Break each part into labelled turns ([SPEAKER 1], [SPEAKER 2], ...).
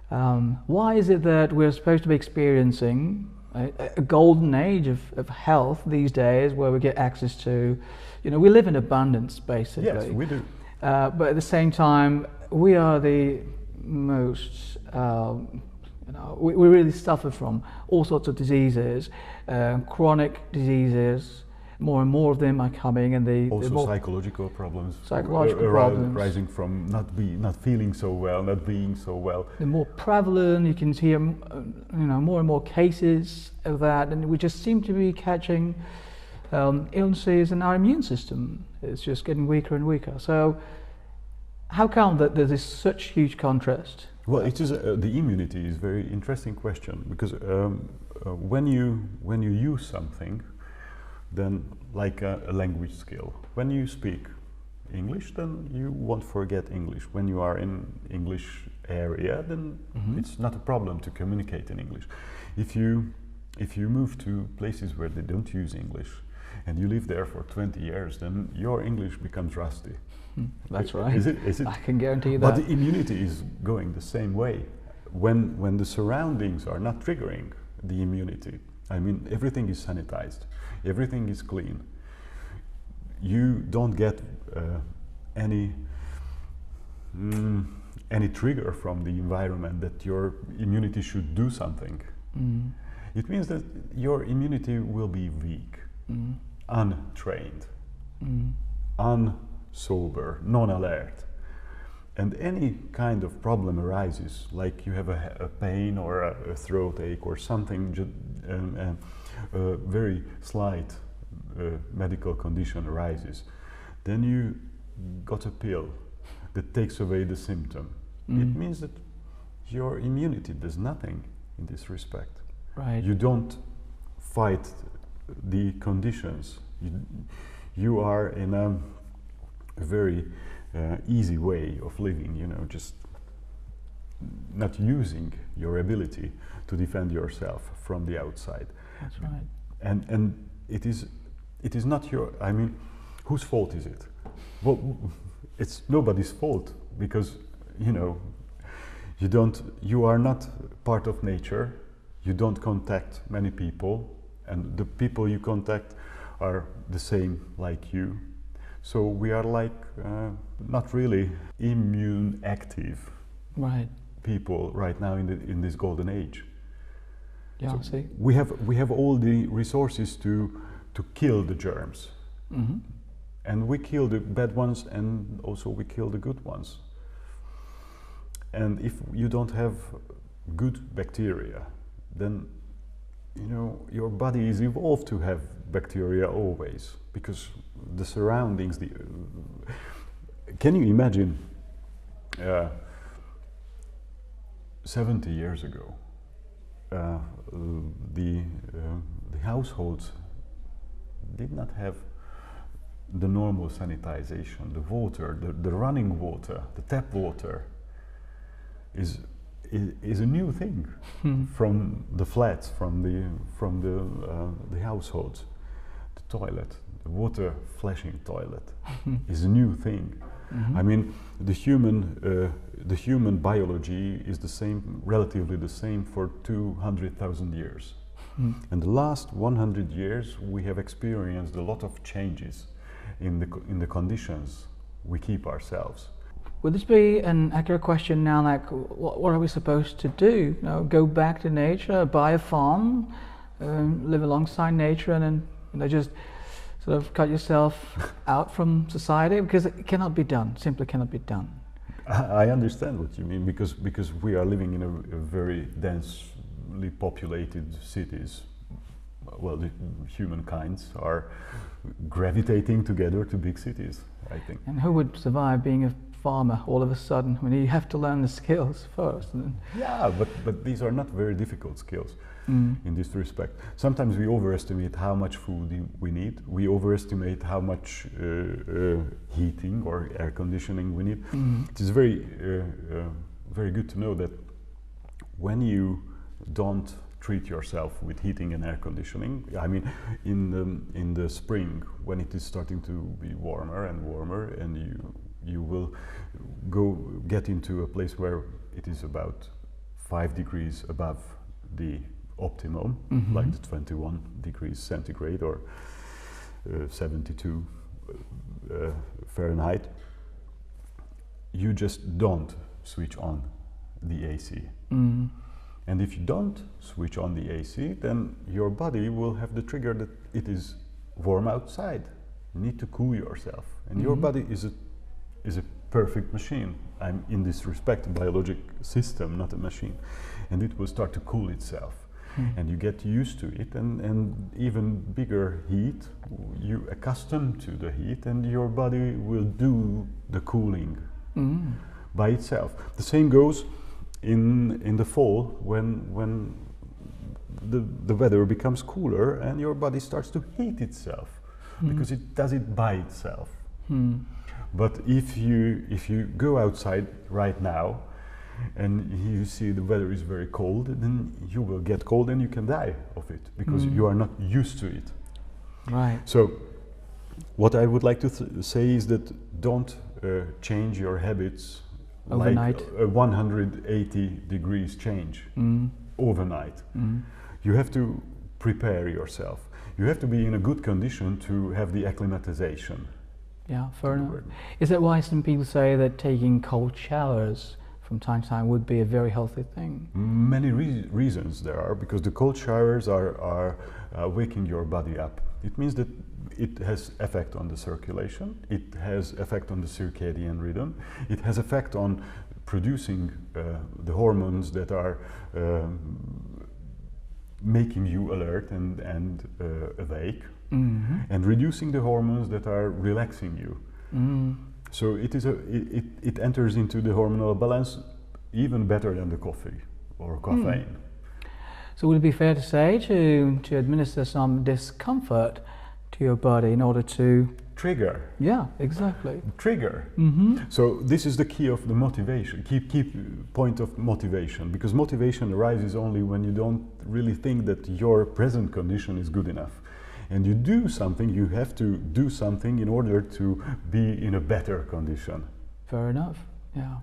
[SPEAKER 1] Why is it that we're supposed to be experiencing a golden age of health these days, where we get access to, we live in abundance basically.
[SPEAKER 2] Yes, we do.
[SPEAKER 1] But at the same time, we are the most, we really suffer from all sorts of diseases, chronic diseases. More and more of them are coming, and
[SPEAKER 2] also psychological problems.
[SPEAKER 1] Psychological problems
[SPEAKER 2] rising from not feeling so well, not being so well.
[SPEAKER 1] They're more prevalent. You can hear, more and more cases of that, and we just seem to be catching illnesses, and our immune system is just getting weaker and weaker. So, how come that there's such huge contrast?
[SPEAKER 2] Well, it is the immunity is a very interesting question, because when you use something, then like a language skill, when you speak English, then you won't forget English. When you are in English area, then it's not a problem to communicate in English. If you move to places where they don't use English, and you live there for 20 years, then your English becomes rusty.
[SPEAKER 1] That's right.
[SPEAKER 2] Is it?
[SPEAKER 1] I can guarantee you
[SPEAKER 2] that.
[SPEAKER 1] But
[SPEAKER 2] the immunity is going the same way. When the surroundings are not triggering the immunity, I mean, everything is sanitized, everything is clean. You don't get any trigger from the environment that your immunity should do something. It means that your immunity will be weak, untrained, unsober, non-alert. And any kind of problem arises, like you have a pain or a throat ache or something, a very slight medical condition arises, then you got a pill that takes away the symptom. It means that your immunity does nothing in this respect.
[SPEAKER 1] Right.
[SPEAKER 2] You don't fight the conditions. You are in a very easy way of living, just not using your ability to defend yourself from the outside.
[SPEAKER 1] That's right.
[SPEAKER 2] And it is not your, I mean, whose fault is it? Well, it's nobody's fault, because you are not part of nature. You don't contact many people, and the people you contact are the same like you. So we are like not really immune active people right now in this golden age.
[SPEAKER 1] Yeah,
[SPEAKER 2] so
[SPEAKER 1] see.
[SPEAKER 2] We have all the resources to kill the germs, and we kill the bad ones, and also we kill the good ones. And if you don't have good bacteria, then your body is evolved to have bacteria always, because the surroundings. Can you imagine 70 years ago, the households did not have the normal sanitization. The water, the running water, the tap water is a new thing from the flats, from the households. The toilet, the water flashing toilet, is a new thing. I mean, the human biology is the same, relatively the same, for 200,000 years. And the last 100 years, we have experienced a lot of changes in the conditions we keep ourselves.
[SPEAKER 1] Would this be an accurate question now, like what are we supposed to do? Go back to nature, buy a farm, live alongside nature, and then just sort of cut yourself out from society? Because it cannot be done, simply cannot be done.
[SPEAKER 2] I understand what you mean, because we are living in a very densely populated cities. Well, the humankinds are gravitating together to big cities, I think.
[SPEAKER 1] And who would survive being a farmer all of a sudden? I mean, you have to learn the skills first.
[SPEAKER 2] Yeah, but these are not very difficult skills in this respect. Sometimes we overestimate how much food we need. We overestimate how much heating or air conditioning we need. It is very good to know that when you don't treat yourself with heating and air conditioning, I mean, in the spring, when it is starting to be warmer and warmer, and you will get into a place where it is about 5 degrees above the optimum, like the 21 degrees centigrade or 72 Fahrenheit, you just don't switch on the AC. And if you don't switch on the AC, then your body will have the trigger that it is warm outside. You need to cool yourself. And your body is a perfect machine. I'm in this respect a biologic system, not a machine. And it will start to cool itself. And you get used to it, and even bigger heat, you accustom to the heat, and your body will do the cooling by itself. The same goes in the fall when the weather becomes cooler and your body starts to heat itself because it does it by itself. But if you go outside right now and you see the weather is very cold, then you will get cold and you can die of it because you are not used to it.
[SPEAKER 1] Right.
[SPEAKER 2] So what I would like to say is that don't change your habits
[SPEAKER 1] overnight.
[SPEAKER 2] like a 180 degrees change overnight. You have to prepare yourself. You have to be in a good condition to have the acclimatization.
[SPEAKER 1] Yeah, fair enough. Is that why some people say that taking cold showers from time to time would be a very healthy thing?
[SPEAKER 2] Many reasons there are, because the cold showers are waking your body up. It means that it has effect on the circulation, it has effect on the circadian rhythm, it has effect on producing the hormones that are making you alert and awake, and reducing the hormones that are relaxing you. So it enters into the hormonal balance even better than the coffee or caffeine.
[SPEAKER 1] So would it be fair to say to administer some discomfort to your body in order to
[SPEAKER 2] trigger?
[SPEAKER 1] Yeah, exactly.
[SPEAKER 2] Trigger. So this is the key of the motivation, key point of motivation, because motivation arises only when you don't really think that your present condition is good enough. And you do something, you have to do something in order to be in a better condition.
[SPEAKER 1] Fair enough, yeah.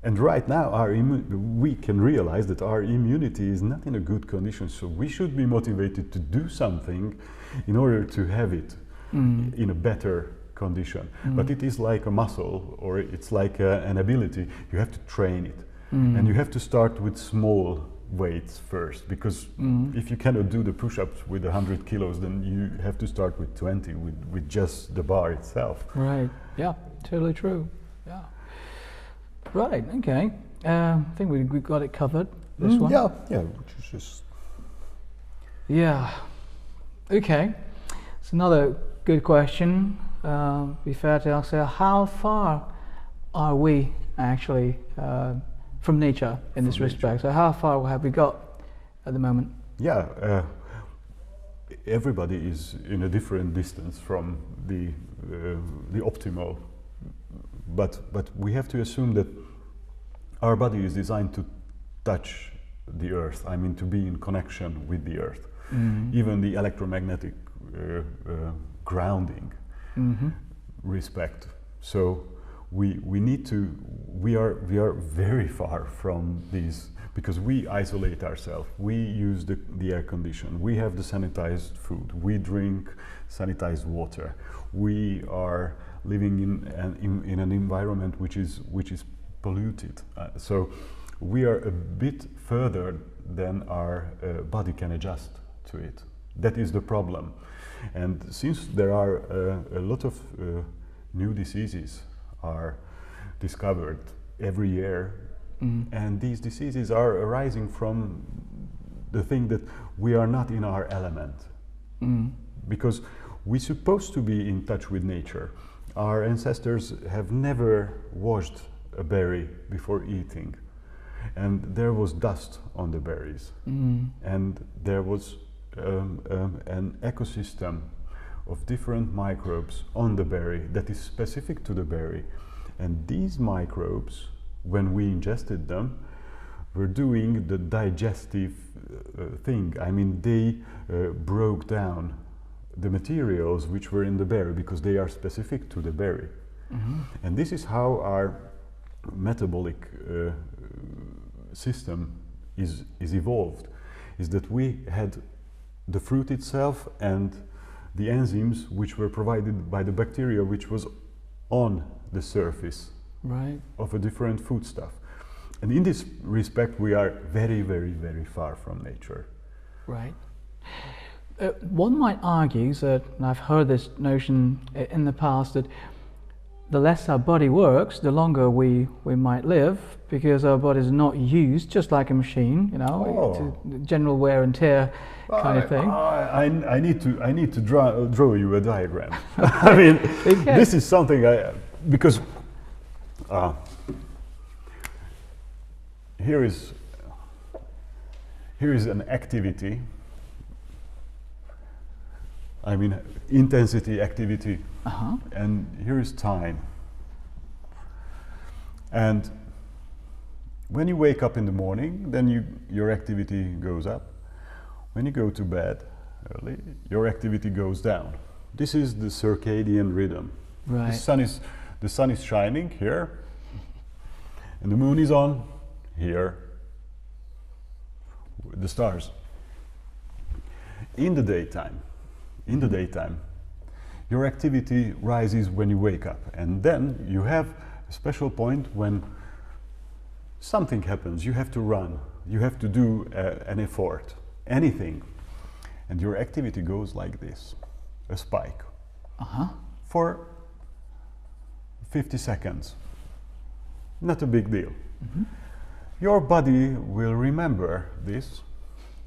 [SPEAKER 2] And right now we can realize that our immunity is not in a good condition, so we should be motivated to do something in order to have it in a better condition. But it is like a muscle, or it's like an ability. You have to train it. And you have to start with small weights first, because if you cannot do the push-ups with 100 kilos, then you have to start with 20 with just the bar itself.
[SPEAKER 1] Right, yeah, totally true, yeah. Right, okay. I think we got it covered, this one.
[SPEAKER 2] Yeah, which is just...
[SPEAKER 1] Yeah, okay. It's another good question. Be fair to ask, how far are we actually from nature in this respect? So how far have we got at the moment?
[SPEAKER 2] Yeah, everybody is in a different distance from the optimal, but we have to assume that our body is designed to touch the earth, I mean to be in connection with the earth. Even the electromagnetic grounding respect. So we need to, we are very far from these, because we isolate ourselves, we use the air condition, we have the sanitized food, we drink sanitized water, we are living in an environment which is polluted. So we are a bit further than our body can adjust to it. That is the problem. And since there are a lot of new diseases are discovered every year, and these diseases are arising from the thing that we are not in our element, because we're supposed to be in touch with nature. Our ancestors have never washed a berry before eating, and there was dust on the berries, and there was an ecosystem of different microbes on the berry that is specific to the berry. And these microbes, when we ingested them, were doing the digestive thing. I mean, they broke down the materials which were in the berry because they are specific to the berry. And this is how our metabolic system is evolved is that we had the fruit itself and the enzymes which were provided by the bacteria which was on the surface
[SPEAKER 1] right.
[SPEAKER 2] of a different foodstuff. And in this respect, we are very, very, very far from nature.
[SPEAKER 1] Right. One might argue that, and I've heard this notion in the past, that the less our body works, the longer we might live, because our body is not used, just like a machine, you know, to general wear and tear kind of thing.
[SPEAKER 2] I need to draw you a diagram. I mean, this is something because here is an activity. I mean, intensity, activity, and here is time. And when you wake up in the morning, then your activity goes up. When you go to bed early, your activity goes down. This is the circadian rhythm.
[SPEAKER 1] Right.
[SPEAKER 2] The sun is shining here, and the moon is on here. The stars. In the daytime, your activity rises when you wake up, and then you have a special point when something happens. You have to run, you have to do an effort, anything, and your activity goes like this, a spike, for 50 seconds. Not a big deal. Your body will remember this,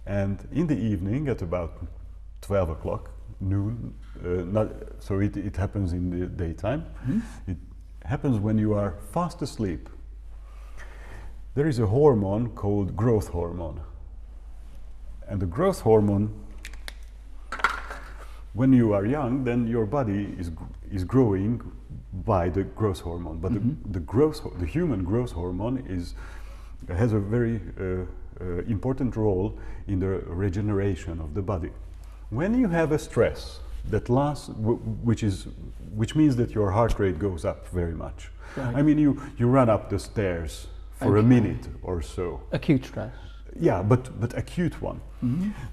[SPEAKER 2] and in the evening at about 12 o'clock, noon, so it happens in the daytime. It happens when you are fast asleep. There is a hormone called growth hormone. And the growth hormone, when you are young, then your body is growing by the growth hormone. But the human growth hormone has a very important role in the regeneration of the body. When you have a stress that lasts, which means that your heart rate goes up very much. Right. I mean, you run up the stairs for a minute or so.
[SPEAKER 1] Acute stress.
[SPEAKER 2] Yeah, but acute one.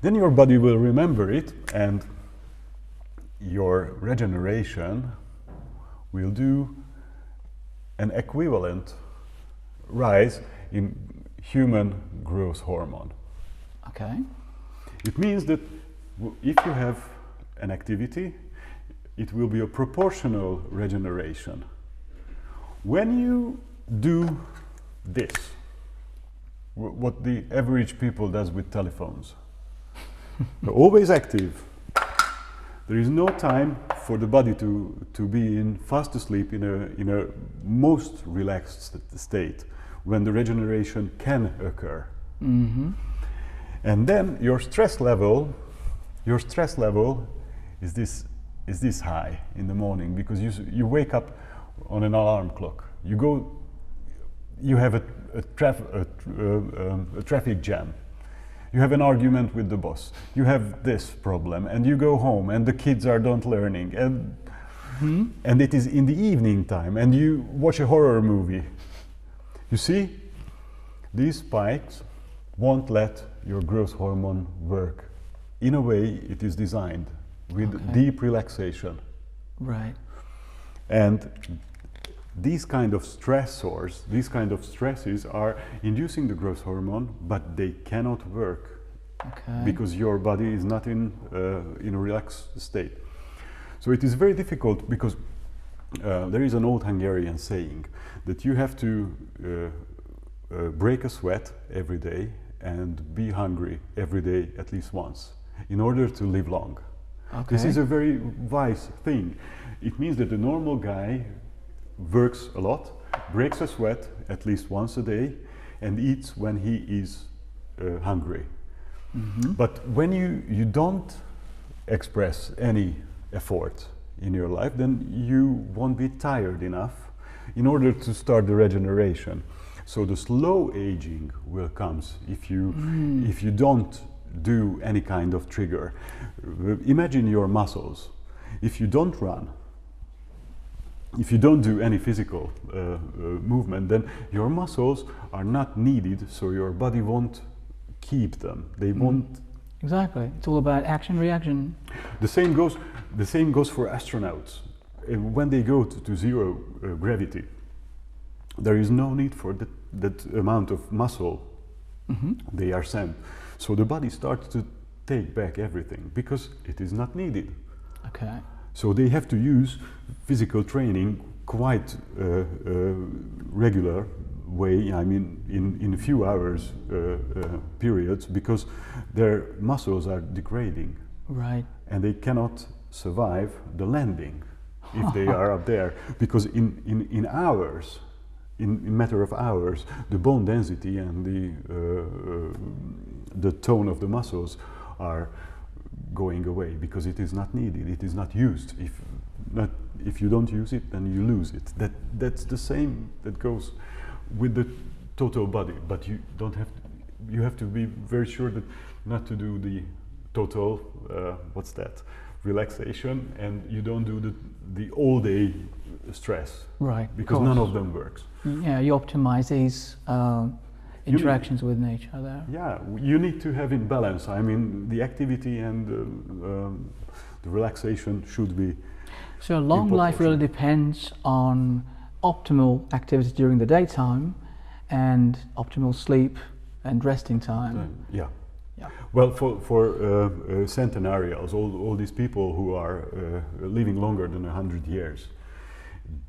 [SPEAKER 2] Then your body will remember it, and your regeneration will do an equivalent rise in human growth hormone.
[SPEAKER 1] Okay.
[SPEAKER 2] It means that if you have an activity, it will be a proportional regeneration. When you do this, what the average people does with telephones, they're always active. There is no time for the body to be in fast asleep in a most relaxed state when the regeneration can occur. And then your stress level is this high in the morning, because you wake up on an alarm clock. You have a traffic jam. You have an argument with the boss. You have this problem, and you go home, and the kids are not learning, and it is in the evening time, and you watch a horror movie. You see, these spikes won't let your growth hormone work. In a way, it is designed with deep relaxation.
[SPEAKER 1] Right.
[SPEAKER 2] And these kind of stressors, these kind of stresses are inducing the growth hormone, but they cannot work because your body is not in a relaxed state. So it is very difficult, because there is an old Hungarian saying that you have to break a sweat every day and be hungry every day at least once in order to live long. This is a very wise thing. It means that the normal guy works a lot, breaks a sweat at least once a day, and eats when he is hungry. But when you don't express any effort in your life, then you won't be tired enough in order to start the regeneration. So the slow aging will come if you don't do any kind of trigger. Imagine your muscles. If you don't run, if you don't do any physical movement, then your muscles are not needed, so your body won't keep them. They want.
[SPEAKER 1] Exactly. It's all about action reaction.
[SPEAKER 2] The same goes for astronauts. When they go to zero gravity, there is no need for that amount of muscle they are sent. So the body starts to take back everything because it is not needed.
[SPEAKER 1] Okay.
[SPEAKER 2] So they have to use physical training quite regular way, I mean in a few hours periods, because their muscles are degrading.
[SPEAKER 1] Right.
[SPEAKER 2] And they cannot survive the landing if they are up there, because in hours, in matter of hours, the bone density and the tone of the muscles are going away because it is not needed, it is not used. If you don't use it, then you lose it. That's the same that goes with the total body, but you don't have to, you have to be very sure that not to do the total what's that, relaxation, and you don't do the all day stress,
[SPEAKER 1] right?
[SPEAKER 2] Because none of them works.
[SPEAKER 1] Yeah, you optimize these interactions with nature there.
[SPEAKER 2] Yeah, you need to have in balance. I mean, the activity and the relaxation should be.
[SPEAKER 1] So long life really depends on optimal activity during the daytime and optimal sleep and resting time.
[SPEAKER 2] Yeah.
[SPEAKER 1] Yeah.
[SPEAKER 2] Well, for centenarians, all these people who are living longer than 100 years,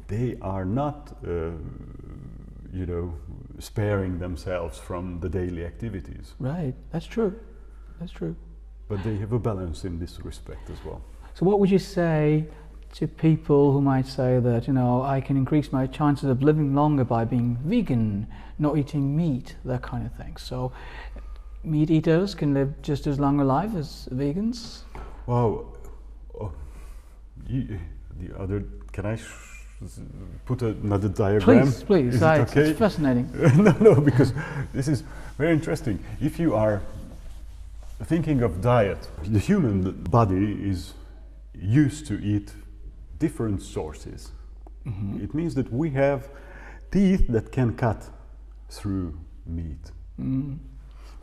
[SPEAKER 2] they are not, you know, sparing themselves from the daily activities.
[SPEAKER 1] Right, that's true. That's true.
[SPEAKER 2] But they have a balance in this respect as well.
[SPEAKER 1] So what would you say to people who might say that, you know, I can increase my chances of living longer by being vegan, not eating meat, that kind of thing? So meat eaters can live just as long a life as vegans?
[SPEAKER 2] Wow. The other, can I put another diagram?
[SPEAKER 1] Please.
[SPEAKER 2] Is it okay?
[SPEAKER 1] It's fascinating.
[SPEAKER 2] No, because this is very interesting. If you are thinking of diet, the human body is used to eat different sources. It means that we have teeth that can cut through meat.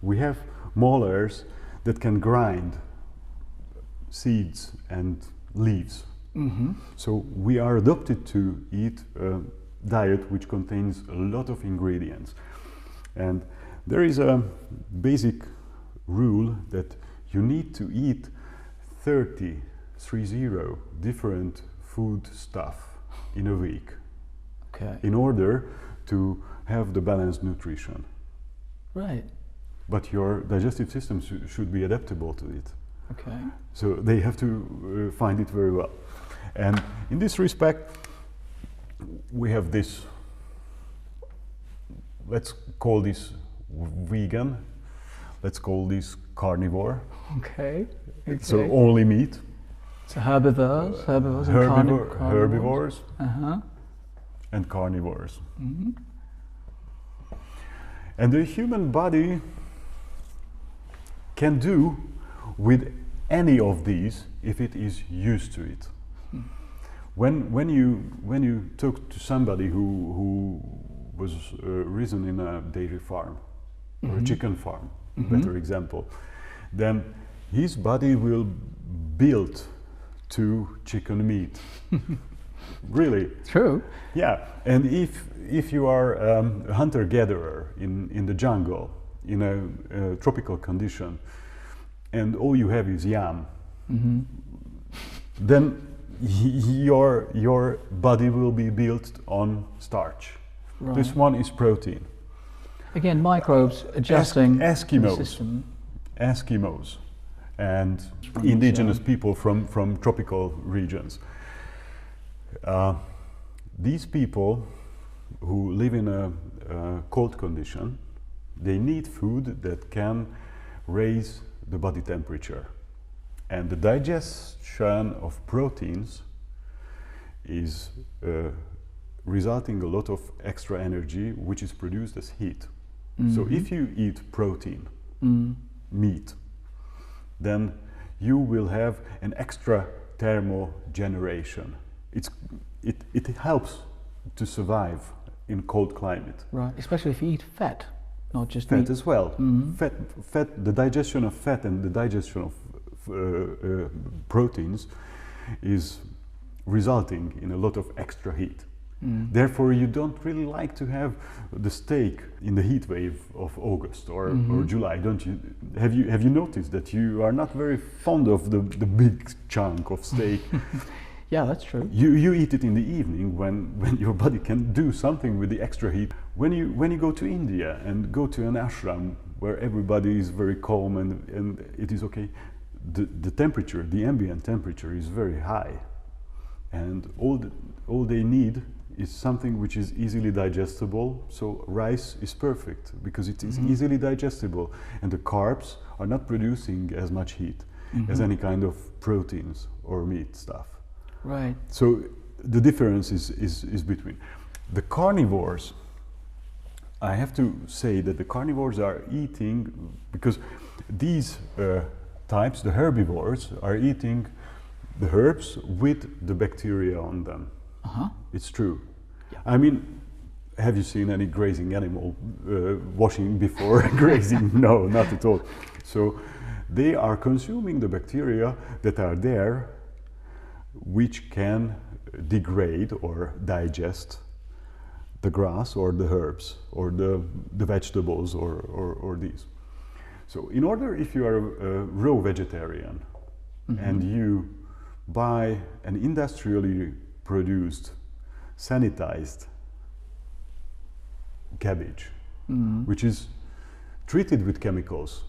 [SPEAKER 2] We have molars that can grind seeds and leaves. So we are adopted to eat a diet which contains a lot of ingredients. And there is a basic rule that you need to eat 30 different food stuff in a week,
[SPEAKER 1] okay,
[SPEAKER 2] in order to have the balanced nutrition.
[SPEAKER 1] Right.
[SPEAKER 2] But your digestive system should be adaptable to it.
[SPEAKER 1] Okay.
[SPEAKER 2] So they have to find it very well. And in this respect, we have this, let's call this vegan, let's call this carnivore.
[SPEAKER 1] Okay.
[SPEAKER 2] So only meat.
[SPEAKER 1] So herbivores and
[SPEAKER 2] herbivores and carnivores. And the human body can do with any of these if it is used to it. When you talk to somebody who was risen in a dairy farm or a chicken farm, better example, then his body will build to chicken meat. Really.
[SPEAKER 1] True.
[SPEAKER 2] Yeah, and if you are a hunter-gatherer in the jungle, in a tropical condition, and all you have is yam, then your body will be built on starch.
[SPEAKER 1] Right.
[SPEAKER 2] This one is protein.
[SPEAKER 1] Again, microbes adjusting the system.
[SPEAKER 2] Eskimos and indigenous people from tropical regions. These people who live in a cold condition, they need food that can raise the body temperature. And the digestion of proteins is resulting a lot of extra energy, which is produced as heat. So if you eat protein, meat, then you will have an extra thermal generation. It helps to survive in cold climate.
[SPEAKER 1] Right, especially if you eat fat not just
[SPEAKER 2] fat
[SPEAKER 1] meat.
[SPEAKER 2] as well.
[SPEAKER 1] Mm-hmm.
[SPEAKER 2] Fat, the digestion of fat and the digestion of proteins is resulting in a lot of extra heat.
[SPEAKER 1] Mm.
[SPEAKER 2] Therefore, you don't really like to have the steak in the heat wave of August or July, don't you? Have you noticed that you are not very fond of the big chunk of steak?
[SPEAKER 1] Yeah, that's true.
[SPEAKER 2] You eat it in the evening when your body can do something with the extra heat. When you go to India and go to an ashram where everybody is very calm and it is okay, the temperature, the ambient temperature is very high, and all they need is something which is easily digestible. So rice is perfect because it is easily digestible, and the carbs are not producing as much heat as any kind of proteins or meat stuff.
[SPEAKER 1] Right.
[SPEAKER 2] So the difference is between the carnivores. I have to say that the carnivores are eating, because these types, the herbivores, are eating the herbs with the bacteria on them.
[SPEAKER 1] Uh-huh.
[SPEAKER 2] It's true.
[SPEAKER 1] Yeah.
[SPEAKER 2] I mean, have you seen any grazing animal washing before grazing? No, not at all. So they are consuming the bacteria that are there, which can degrade or digest the grass or the herbs or the vegetables or these. So in order, if you are a raw vegetarian and you buy an industrially produced, sanitized cabbage, which is treated with chemicals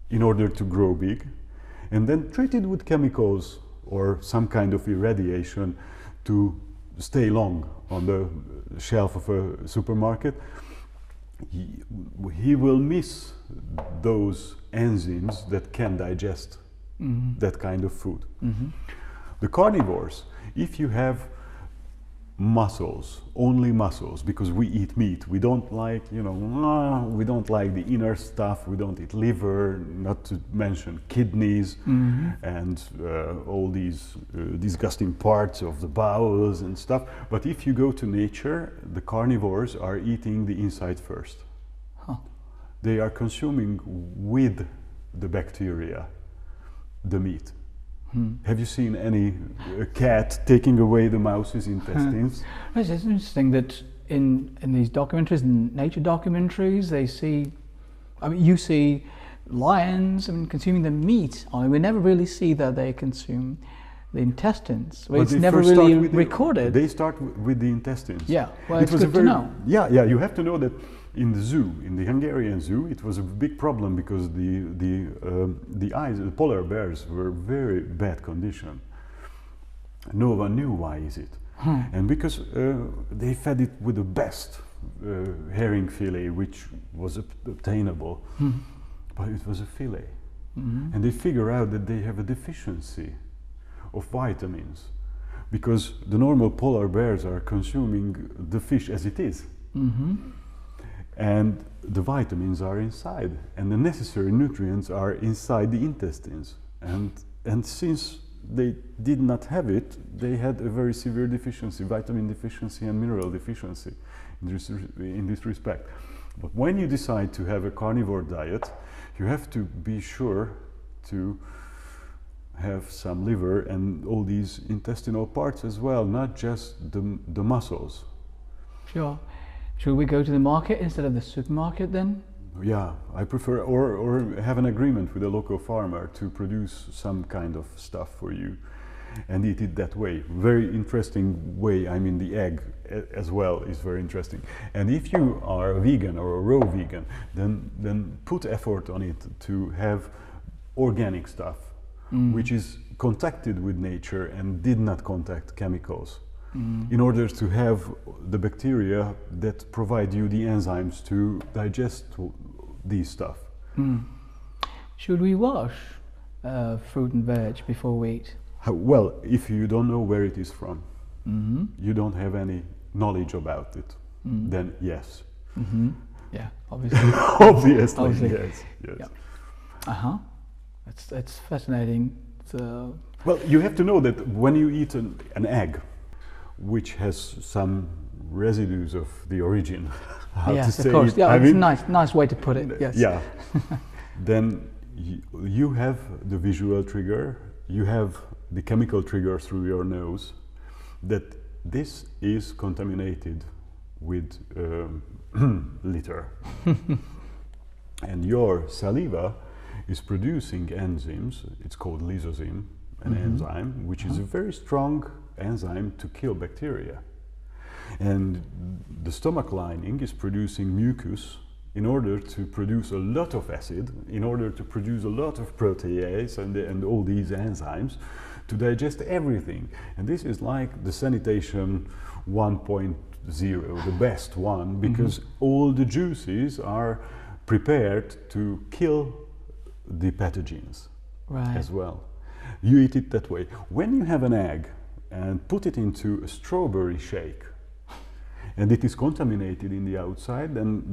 [SPEAKER 2] in order to grow big, and then treated with chemicals or some kind of irradiation to stay long on the shelf of a supermarket, he will miss those enzymes that can digest that kind of food. The carnivores, if you have muscles, only muscles, because we eat meat, we don't like, we don't like the inner stuff, we don't eat liver, not to mention kidneys and all these disgusting parts of the bowels and stuff. But if you go to nature, the carnivores are eating the inside first.
[SPEAKER 1] Huh.
[SPEAKER 2] They are consuming with the bacteria the meat. Have you seen any cat taking away the mouse's intestines?
[SPEAKER 1] It's interesting that in these documentaries, in nature documentaries, they see, you see lions consuming the meat. We never really see that they consume the intestines. Well, it's never really recorded.
[SPEAKER 2] They start with the intestines.
[SPEAKER 1] Yeah, well, it's good to know.
[SPEAKER 2] Yeah, you have to know that in the zoo, in the Hungarian zoo, it was a big problem because the eyes, the polar bears were very bad condition. No one knew why is it. And because they fed it with the best herring fillet, which was obtainable, but it was a fillet. And they figure out that they have a deficiency of vitamins because the normal polar bears are consuming the fish as it is. And the vitamins are inside, and the necessary nutrients are inside the intestines. And since they did not have it, they had a very severe deficiency, vitamin deficiency and mineral deficiency in this respect. But when you decide to have a carnivore diet, you have to be sure to have some liver and all these intestinal parts as well, not just the muscles.
[SPEAKER 1] Sure. Should we go to the market instead of the supermarket then?
[SPEAKER 2] Yeah, I prefer, or have an agreement with a local farmer to produce some kind of stuff for you and eat it that way. Very interesting way. I mean, the egg as well is very interesting. And if you are a vegan or a raw vegan, then put effort on it to have organic stuff, which is contacted with nature and did not contact chemicals. In order to have the bacteria that provide you the enzymes to digest these stuff.
[SPEAKER 1] Should we wash fruit and veg before we eat?
[SPEAKER 2] Well, if you don't know where it is from, you don't have any knowledge about it, then yes.
[SPEAKER 1] Yeah, obviously.
[SPEAKER 2] Obviously, yes.
[SPEAKER 1] Yeah. It's fascinating.
[SPEAKER 2] Well, you have to know that when you eat an egg, which has some residues of the origin. How
[SPEAKER 1] yes,
[SPEAKER 2] to say
[SPEAKER 1] of course.
[SPEAKER 2] it.
[SPEAKER 1] Yeah,
[SPEAKER 2] I
[SPEAKER 1] it's a
[SPEAKER 2] mean,
[SPEAKER 1] nice way to put it. Yes.
[SPEAKER 2] Yeah. Then you have the visual trigger, you have the chemical trigger through your nose, that this is contaminated with litter. And your saliva is producing enzymes, it's called lysozyme, an enzyme, which is a very strong enzyme to kill bacteria. And the stomach lining is producing mucus in order to produce a lot of acid, in order to produce a lot of protease and all these enzymes to digest everything. And this is like the sanitation 1.0, the best one, because all the juices are prepared to kill the pathogens as well. You eat it that way. When you have an egg and put it into a strawberry shake, and it is contaminated in the outside, then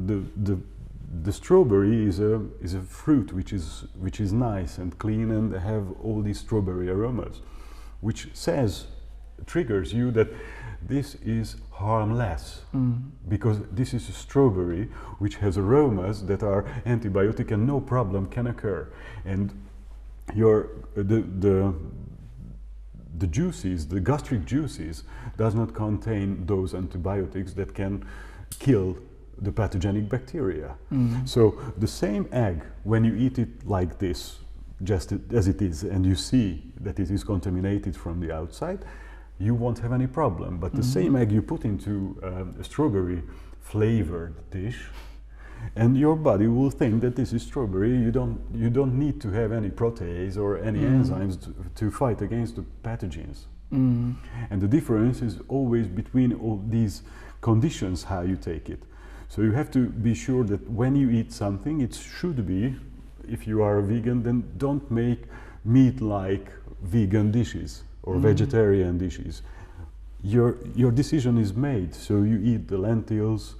[SPEAKER 2] the strawberry is a fruit which is nice and clean and have all these strawberry aromas, which triggers you that this is harmless, because this is a strawberry which has aromas that are antibiotic and no problem can occur. And the juices, the gastric juices, does not contain those antibiotics that can kill the pathogenic bacteria. So the same egg, when you eat it like this, just as it is, and you see that it is contaminated from the outside, you won't have any problem. But the same egg you put into a strawberry flavored dish, and your body will think that this is strawberry. You don't need to have any protease or any enzymes to fight against the pathogens. And the difference is always between all these conditions how you take it. So you have to be sure that when you eat something, it should be, if you are a vegan, then don't make meat-like vegan dishes or vegetarian dishes. Your decision is made, so you eat the lentils,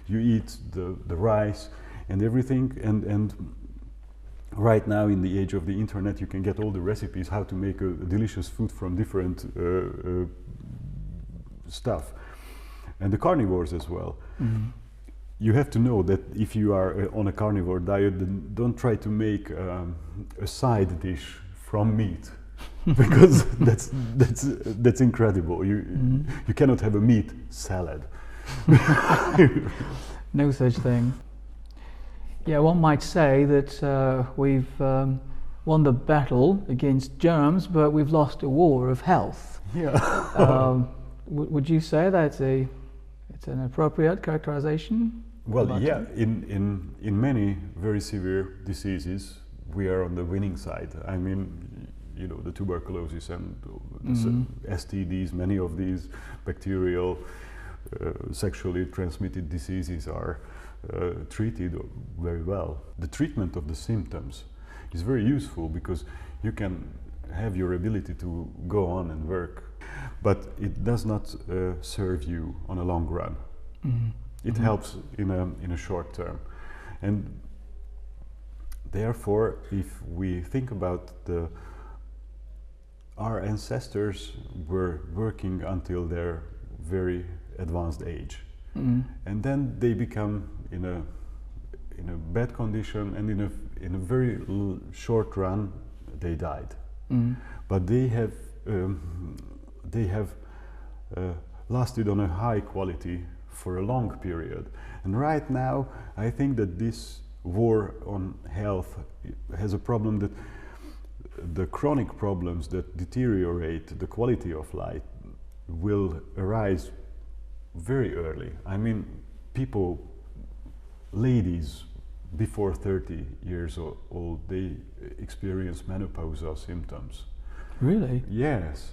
[SPEAKER 2] you eat the rice and everything, and right now in the age of the internet you can get all the recipes how to make a delicious food from different stuff, and the carnivores as well. You have to know that if you are on a carnivore diet, then don't try to make a side dish from meat, because that's incredible. You cannot have a meat salad.
[SPEAKER 1] No such thing. Yeah, one might say that we've won the battle against germs, but we've lost a war of health.
[SPEAKER 2] Yeah.
[SPEAKER 1] Would you say that's it's an appropriate characterization?
[SPEAKER 2] Well, yeah. In many very severe diseases, we are on the winning side. I mean, you know, the tuberculosis and the STDs, many of these bacterial sexually transmitted diseases are treated very well. The treatment of the symptoms is very useful because you can have your ability to go on and work, but it does not serve you on a long run. It helps in a short term, and therefore, if we think about our ancestors were working until their very advanced age, and then they become in a bad condition, and in a very short run they died. But they have lasted on a high quality for a long period. And right now I think that this war on health has a problem, that the chronic problems that deteriorate the quality of life will arise very early. I mean, ladies before 30 years old, they experience menopausal symptoms.
[SPEAKER 1] Really?
[SPEAKER 2] Yes.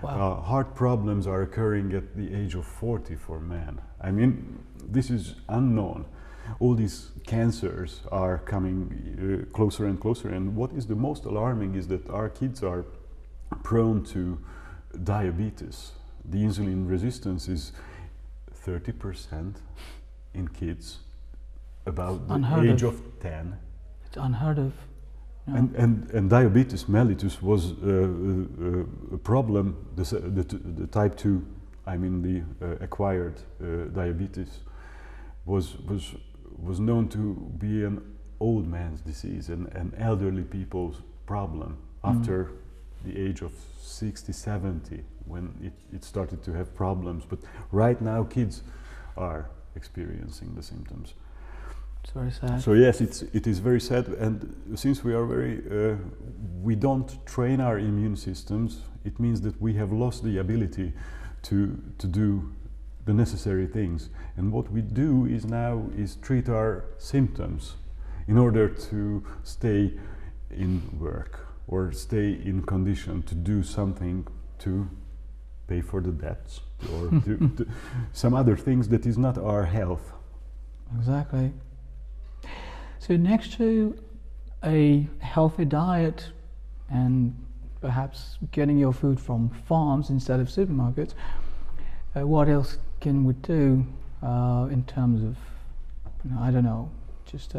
[SPEAKER 1] Wow.
[SPEAKER 2] Heart problems are occurring at the age of 40 for men. I mean, this is unknown. All these cancers are coming closer and closer, and what is the most alarming is that our kids are prone to diabetes. The insulin resistance is 30% in kids about the age of 10.
[SPEAKER 1] It's unheard of. No.
[SPEAKER 2] And diabetes mellitus was a problem, the type 2 I mean the acquired diabetes, was known to be an old man's disease, an elderly people's problem after the age of 60, 70, when it started to have problems. But right now kids are experiencing the symptoms.
[SPEAKER 1] It's very sad.
[SPEAKER 2] So yes, it is very sad, and since we are we don't train our immune systems, it means that we have lost the ability to do the necessary things. And what we do is now treat our symptoms in order to stay in work or stay in condition to do something to pay for the debts or to some other things that is not our health.
[SPEAKER 1] Exactly. So next to a healthy diet and perhaps getting your food from farms instead of supermarkets, what else can we do in terms of, I don't know, just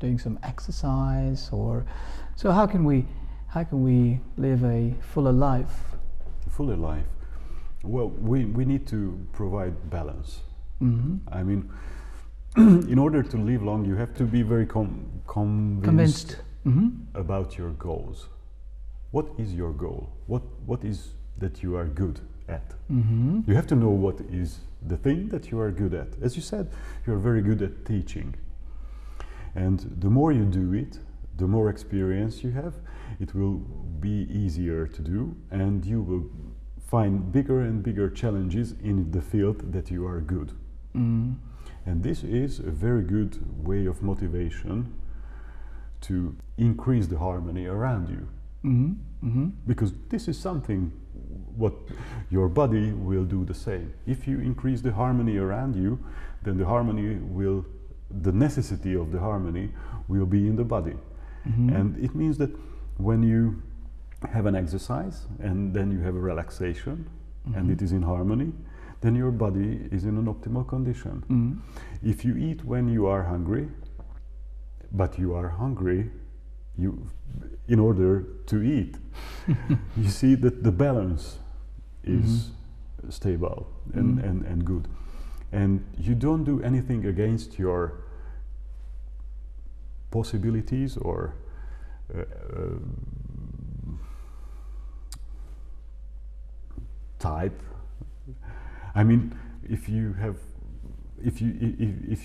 [SPEAKER 1] doing some exercise, or so how can we live a fuller life?
[SPEAKER 2] Fuller life. Well, we need to provide balance. I mean, in order to live long, you have to be very convinced about your goals. What is your goal? What is that you are good at? You have to know what is the thing that you are good at. As you said, you are very good at teaching. And the more you do it, the more experience you have, it will be easier to do, and you will find bigger and bigger challenges in the field that you are good. And this is a very good way of motivation to increase the harmony around you. Because this is something what your body will do the same. If you increase the harmony around you, then the necessity of the harmony will be in the body. And it means that when you have an exercise and then you have a relaxation and it is in harmony, then your body is in an optimal condition. If you eat when you are hungry, but you are hungry in order to eat, you see that the balance is stable and good. And you don't do anything against your possibilities or type. I mean, if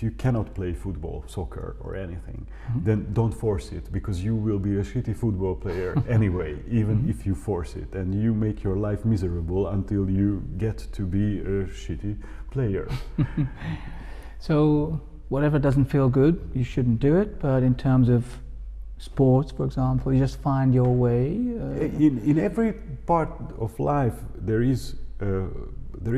[SPEAKER 2] you cannot play football, soccer or anything, then don't force it, because you will be a shitty football player anyway, even if you force it, and you make your life miserable until you get to be a shitty player.
[SPEAKER 1] So whatever doesn't feel good, you shouldn't do it. But in terms of sports, for example, you just find your way.
[SPEAKER 2] In every part of life, there is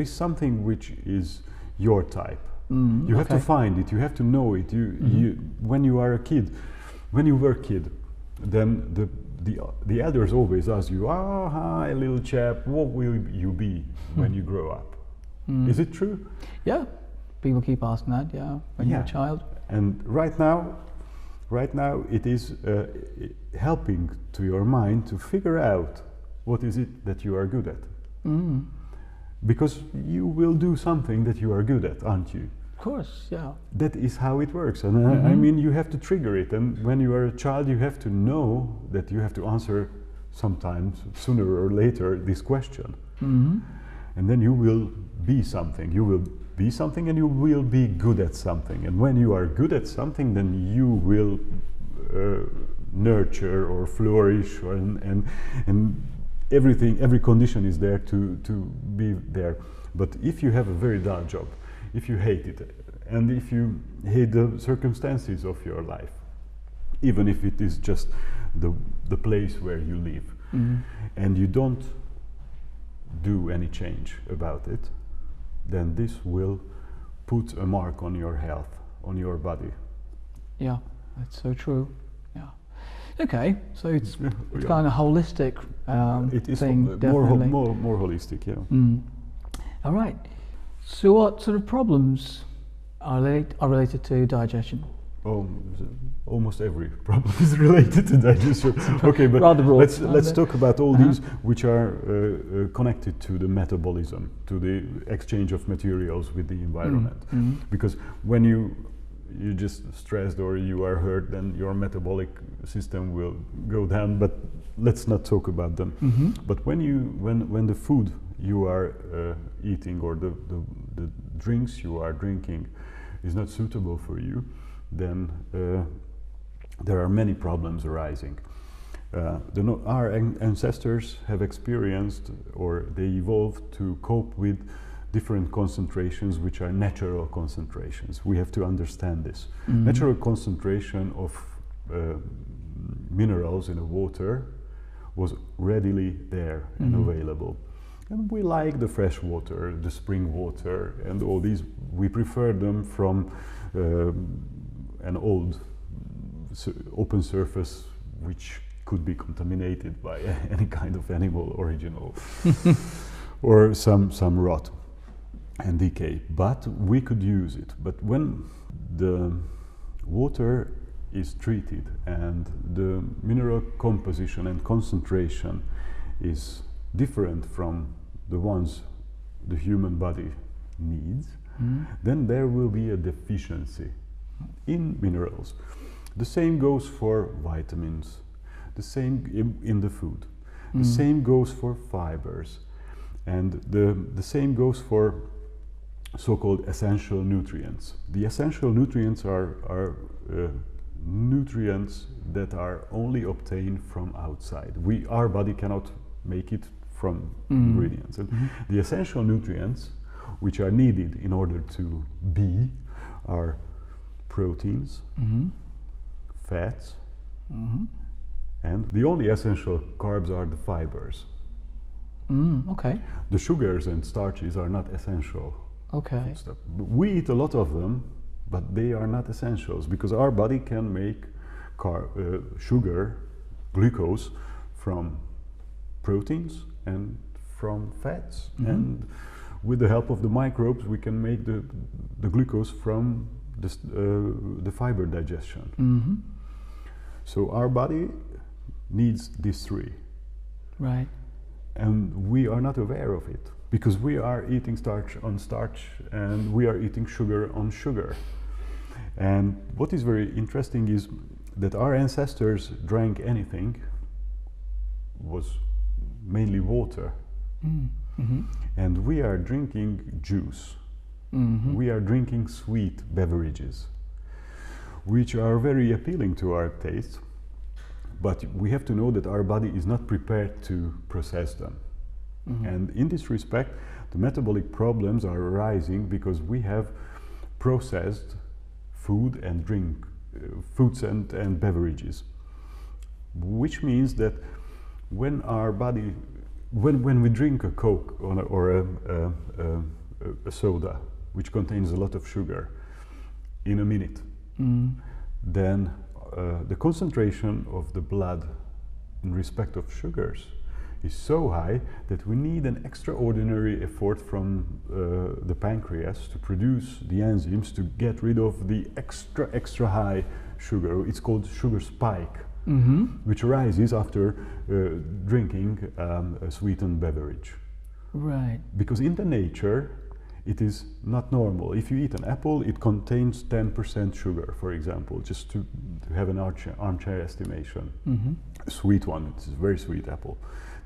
[SPEAKER 2] something which is your type. You have to find it. You have to know it. When you were a kid, then the elders always ask you, hi, little chap, what will you be when you grow up? Is it true?
[SPEAKER 1] Yeah, people keep asking that. Yeah, when you're a child.
[SPEAKER 2] And right now, it is helping to your mind to figure out what is it that you are good at. Because you will do something that you are good at, aren't you?
[SPEAKER 1] Of course, yeah.
[SPEAKER 2] That is how it works. And I mean, you have to trigger it. And when you are a child, you have to know that you have to answer sometimes, sooner or later, this question. And then you will be something. You will be something and you will be good at something. And when you are good at something, then you will nurture or flourish, and everything, every condition is there to be there. But if you have a very dull job, if you hate it, and if you hate the circumstances of your life, even if it is just the place where you live, and you don't do any change about it, then this will put a mark on your health, on your body.
[SPEAKER 1] Yeah, that's so true. Yeah. Okay, so it's kind of holistic
[SPEAKER 2] it is
[SPEAKER 1] thing,
[SPEAKER 2] more holistic, yeah.
[SPEAKER 1] All right. So what sort of problems are related to digestion?
[SPEAKER 2] Oh, almost every problem is related to digestion. Okay, but
[SPEAKER 1] Rather broad,
[SPEAKER 2] let's talk about all these which are connected to the metabolism, to the exchange of materials with the environment. Because when you just stressed or you are hurt, then your metabolic system will go down. But let's not talk about them. But when the food you are eating or the drinks you are drinking is not suitable for you, then there are many problems arising. Our ancestors have experienced, or they evolved to cope with different concentrations which are natural concentrations. We have to understand this. Natural concentration of minerals in the water was readily there and available. And we like the fresh water, the spring water, and all these. We prefer them from an old open surface which could be contaminated by any kind of animal original or some rot and decay. But we could use it. But when the water is treated and the mineral composition and concentration is different from the ones the human body needs, then there will be a deficiency in minerals. The same goes for vitamins, the same in the food, the same goes for fibers, and the same goes for so-called essential nutrients. The essential nutrients are nutrients that are only obtained from outside. Our body cannot make it from ingredients. And the essential nutrients which are needed in order to be are proteins, fats, and the only essential carbs are the fibers.
[SPEAKER 1] Okay.
[SPEAKER 2] The sugars and starches are not essential.
[SPEAKER 1] Okay.
[SPEAKER 2] We eat a lot of them, but they are not essentials because our body can make sugar, glucose, from proteins and from fats. And with the help of the microbes, we can make the glucose from the fiber digestion. So our body needs these three.
[SPEAKER 1] Right.
[SPEAKER 2] And we are not aware of it because we are eating starch on starch and we are eating sugar on sugar. And what is very interesting is that our ancestors drank anything was mainly water. And we are drinking juice. We are drinking sweet beverages, which are very appealing to our taste, but we have to know that our body is not prepared to process them. And in this respect, the metabolic problems are arising because we have processed food and drink, foods and beverages, which means that when our body, when we drink a Coke or a soda, which contains a lot of sugar, in a minute, then the concentration of the blood in respect of sugars is so high that we need an extraordinary effort from the pancreas to produce the enzymes to get rid of the extra high sugar. It's called sugar spike, which arises after drinking a sweetened beverage.
[SPEAKER 1] Right.
[SPEAKER 2] Because in the nature, it is not normal. If you eat an apple, it contains 10% sugar, for example, just to have an armchair estimation. A sweet one, it's a very sweet apple.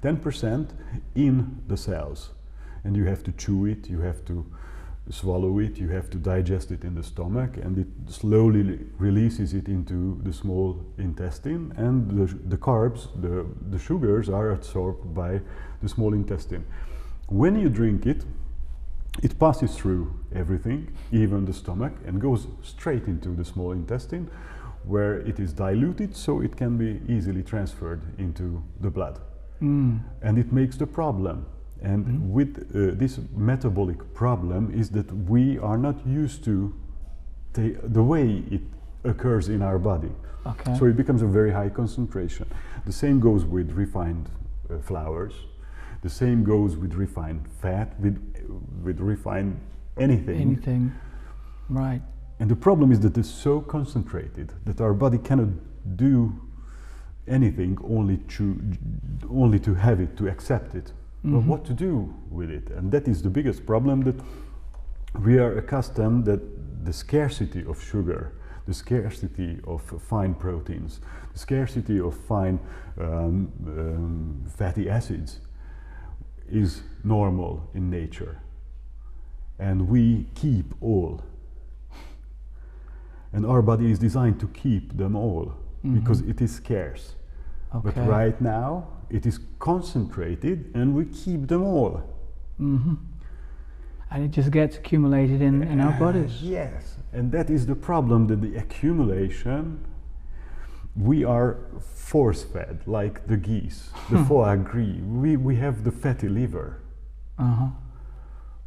[SPEAKER 2] 10% in the cells. And you have to chew it, you have to swallow it, you have to digest it in the stomach, and it slowly releases it into the small intestine, and the carbs, the sugars are absorbed by the small intestine. When you drink it, it passes through everything, even the stomach, and goes straight into the small intestine, where it is diluted so it can be easily transferred into the blood. And it makes the problem. And with this metabolic problem is that we are not used to the way it occurs in our body.
[SPEAKER 1] Okay.
[SPEAKER 2] So it becomes a very high concentration. The same goes with refined flours. The same goes with refined fat, with refined anything.
[SPEAKER 1] Anything, right.
[SPEAKER 2] And the problem is that it's so concentrated that our body cannot do anything only to have it, to accept it. But what to do with it? And that is the biggest problem, that we are accustomed that the scarcity of sugar, the scarcity of fine proteins, the scarcity of fine fatty acids is normal in nature. And we keep all. And our body is designed to keep them all because it is scarce.
[SPEAKER 1] Okay.
[SPEAKER 2] But right now it is concentrated and we keep them all.
[SPEAKER 1] And it just gets accumulated in our bodies.
[SPEAKER 2] Yes, and that is the problem, that the accumulation, we are force-fed like the geese, the foie gras. We have the fatty liver.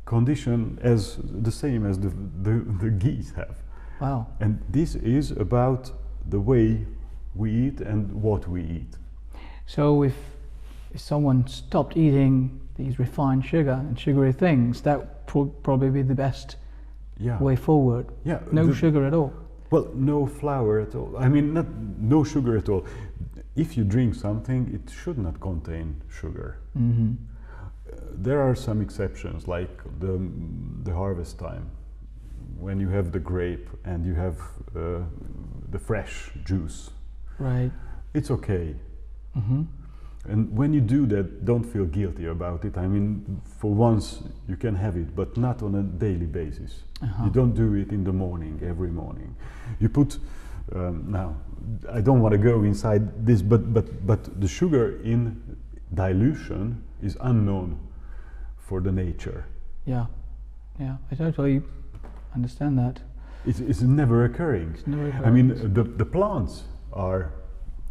[SPEAKER 2] Condition as the same as the geese have.
[SPEAKER 1] Wow.
[SPEAKER 2] And this is about the way we eat and what we eat.
[SPEAKER 1] So if someone stopped eating these refined sugar and sugary things, that would probably be the best way forward.
[SPEAKER 2] Yeah.
[SPEAKER 1] No sugar at all.
[SPEAKER 2] Well, no flour at all. I mean, no sugar at all. If you drink something, it should not contain sugar. There are some exceptions, like the harvest time, when you have the grape and you have the fresh juice.
[SPEAKER 1] Right.
[SPEAKER 2] It's okay. And when you do that, don't feel guilty about it. I mean, for once you can have it, but not on a daily basis. You don't do it in the morning, every morning. You put, now, I don't want to go inside this, but the sugar in dilution is unknown for the nature.
[SPEAKER 1] Yeah, I totally understand that.
[SPEAKER 2] It's never occurring.
[SPEAKER 1] It's never occurring.
[SPEAKER 2] I mean, the plants are,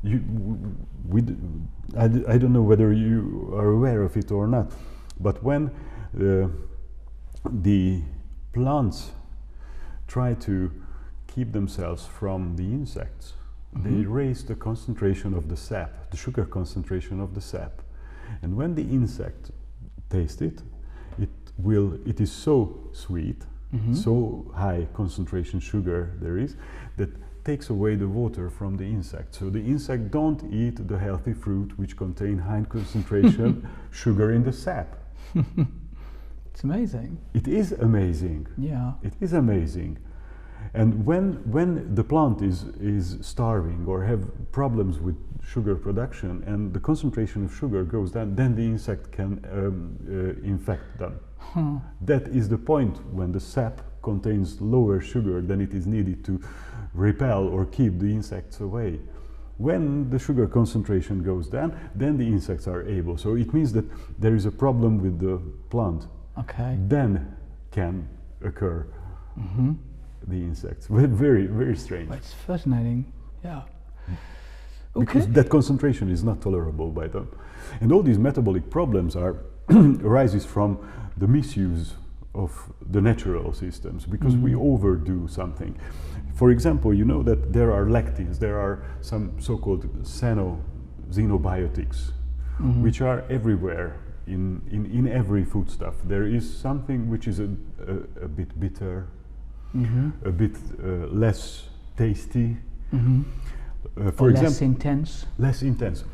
[SPEAKER 2] I don't know whether you are aware of it or not, but when the plants try to keep themselves from the insects, they raise the concentration of the sap, the sugar concentration of the sap. And when the insect tastes it, it is so sweet, so high concentration sugar there is, that takes away the water from the insect. So the insect don't eat the healthy fruit which contain high concentration sugar in the sap.
[SPEAKER 1] It's amazing.
[SPEAKER 2] It is amazing.
[SPEAKER 1] Yeah.
[SPEAKER 2] It is amazing. And when the plant is starving or have problems with sugar production and the concentration of sugar goes down, then the insect can infect them. That is the point when the sap contains lower sugar than it is needed to repel or keep the insects away. When the sugar concentration goes down, then the insects are able. So it means that there is a problem with the plant.
[SPEAKER 1] Okay.
[SPEAKER 2] Then can occur the insects. Very, very strange.
[SPEAKER 1] It's fascinating. Yeah.
[SPEAKER 2] Because that concentration is not tolerable by them. And all these metabolic problems arises from the misuse of the natural systems, because we overdo something. For example, you know that there are lectins, there are some so-called xenobiotics, which are everywhere in every foodstuff. There is something which is a bit bitter, a bit less tasty, for example,
[SPEAKER 1] less intense.
[SPEAKER 2] Less intense.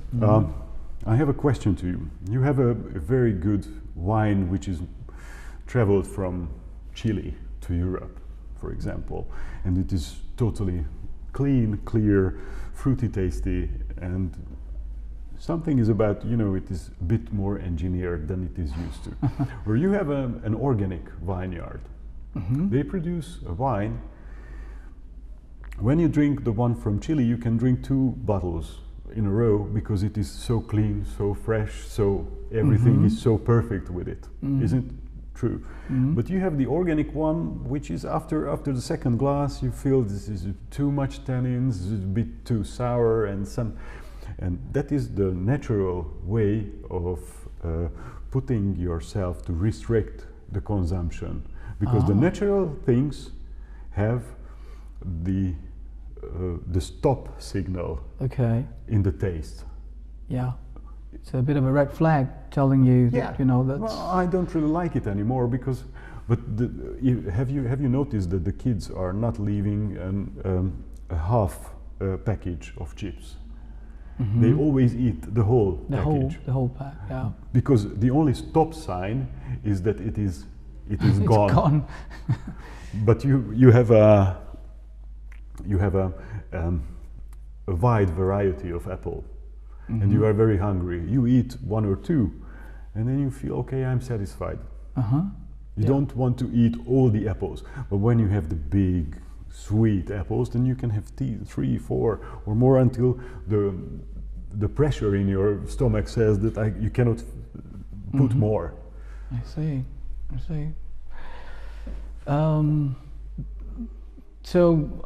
[SPEAKER 2] I have a question to you. You have a very good wine which is traveled from Chile to Europe, for example, and it is totally clean, clear, fruity, tasty, and something is about, it is a bit more engineered than it is used to. Or you have an organic vineyard. They produce a wine. When you drink the one from Chile, you can drink 2 bottles in a row because it is so clean, so fresh, so everything is so perfect with it. Isn't it true? But you have the organic one, which is after the second glass, you feel this is too much tannins, it's a bit too sour, and that is the natural way of putting yourself to restrict the consumption, because the natural things have the stop signal in the taste.
[SPEAKER 1] Yeah. It's a bit of a red flag telling you that, that...
[SPEAKER 2] Well, I don't really like it anymore, because But have you noticed that the kids are not leaving a half package of chips? They always eat the whole package.
[SPEAKER 1] The whole pack, yeah.
[SPEAKER 2] Because the only stop sign is that it is
[SPEAKER 1] It's
[SPEAKER 2] gone.
[SPEAKER 1] gone.
[SPEAKER 2] But you have a wide variety of apple, and you are very hungry. You eat one or two, and then you feel, okay, I'm satisfied. You don't want to eat all the apples, but when you have the big sweet apples, then you can have 3, 4 or more until the pressure in your stomach says that you cannot put more.
[SPEAKER 1] I see. So,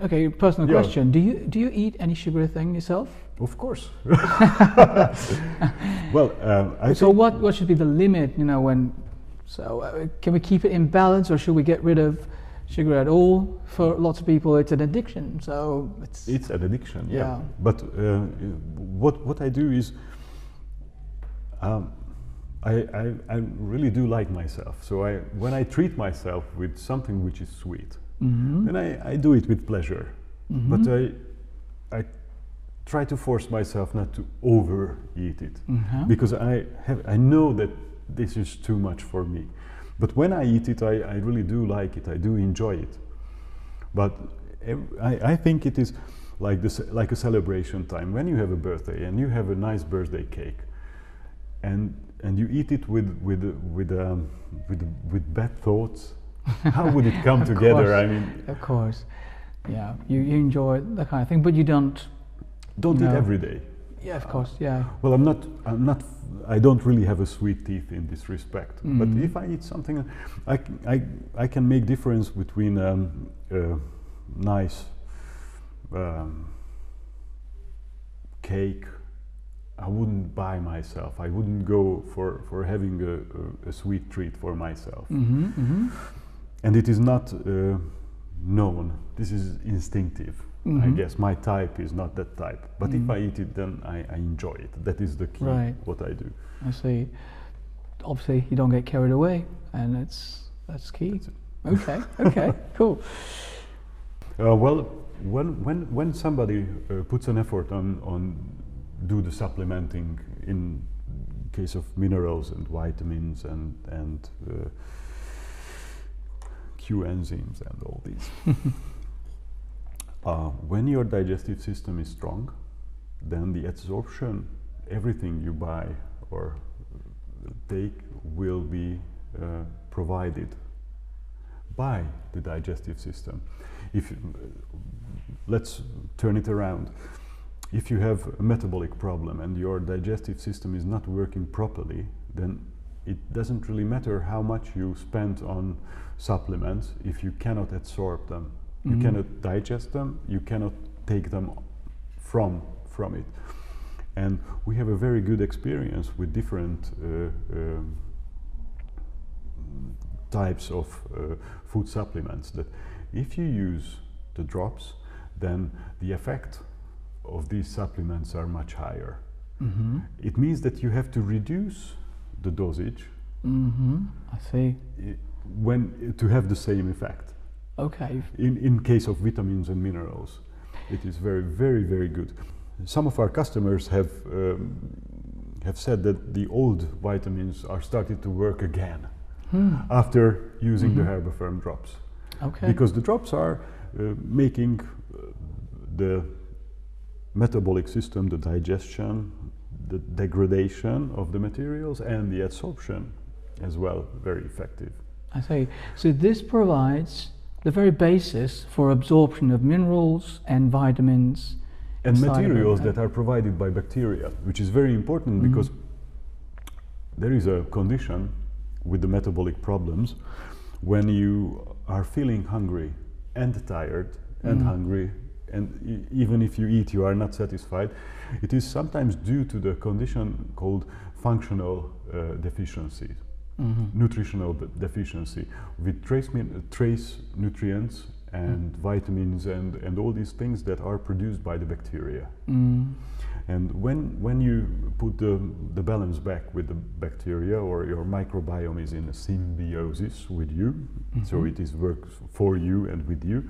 [SPEAKER 1] okay, personal question. Do you eat any sugary thing yourself?
[SPEAKER 2] Of course. Well,
[SPEAKER 1] so what should be the limit? You know, can we keep it in balance, or should we get rid of sugar at all? For lots of people, it's an addiction. So
[SPEAKER 2] it's an addiction. Yeah. But what I do is, I really do like myself. So when I treat myself with something which is sweet, then I do it with pleasure. But I try to force myself not to overeat it, because I know that this is too much for me. But when I eat it, I really do like it. I do enjoy it. But I think it is like a celebration time. When you have a birthday and you have a nice birthday cake, and you eat it with bad thoughts, how would it come together? I mean,
[SPEAKER 1] of course, yeah. You enjoy that kind of thing, but you don't
[SPEAKER 2] eat every day.
[SPEAKER 1] Yeah, of course, yeah.
[SPEAKER 2] Well, I don't really have a sweet teeth in this respect. But if I eat something, I can make difference between nice cake. I wouldn't buy myself. I wouldn't go for having a sweet treat for myself. And it is not known. This is instinctive. I guess my type is not that type. But if I eat it, then I enjoy it. That is the key, what I do.
[SPEAKER 1] I see. Obviously, you don't get carried away, and that's key. Okay, okay, cool.
[SPEAKER 2] Well, when somebody puts an effort on do the supplementing in case of minerals and vitamins and Q enzymes and all these. When your digestive system is strong, then the absorption, everything you buy or take will be provided by the digestive system. Let's turn it around. If you have a metabolic problem and your digestive system is not working properly, then it doesn't really matter how much you spend on supplements if you cannot absorb them. You cannot digest them, you cannot take them from it. And we have a very good experience with different types of food supplements, that if you use the drops, then the effect of these supplements are much higher. It means that you have to reduce the dosage
[SPEAKER 1] I see.
[SPEAKER 2] to have the same effect.
[SPEAKER 1] Okay.
[SPEAKER 2] In case of vitamins and minerals, it is very, very, very good. Some of our customers have said that the old vitamins are starting to work again after using the Herbaferm drops.
[SPEAKER 1] Okay.
[SPEAKER 2] Because the drops are making the metabolic system, the digestion, the degradation of the materials, and the absorption as well very effective.
[SPEAKER 1] I see. So this provides the very basis for absorption of minerals and vitamins
[SPEAKER 2] and materials that are provided by bacteria, which is very important because there is a condition with the metabolic problems when you are feeling hungry and tired and hungry, and even if you eat you are not satisfied. It is sometimes due to the condition called functional deficiency, nutritional deficiency, with trace nutrients and vitamins and all these things that are produced by the bacteria. And when you put the balance back with the bacteria, or your microbiome is in a symbiosis with you, so it is works for you and with you,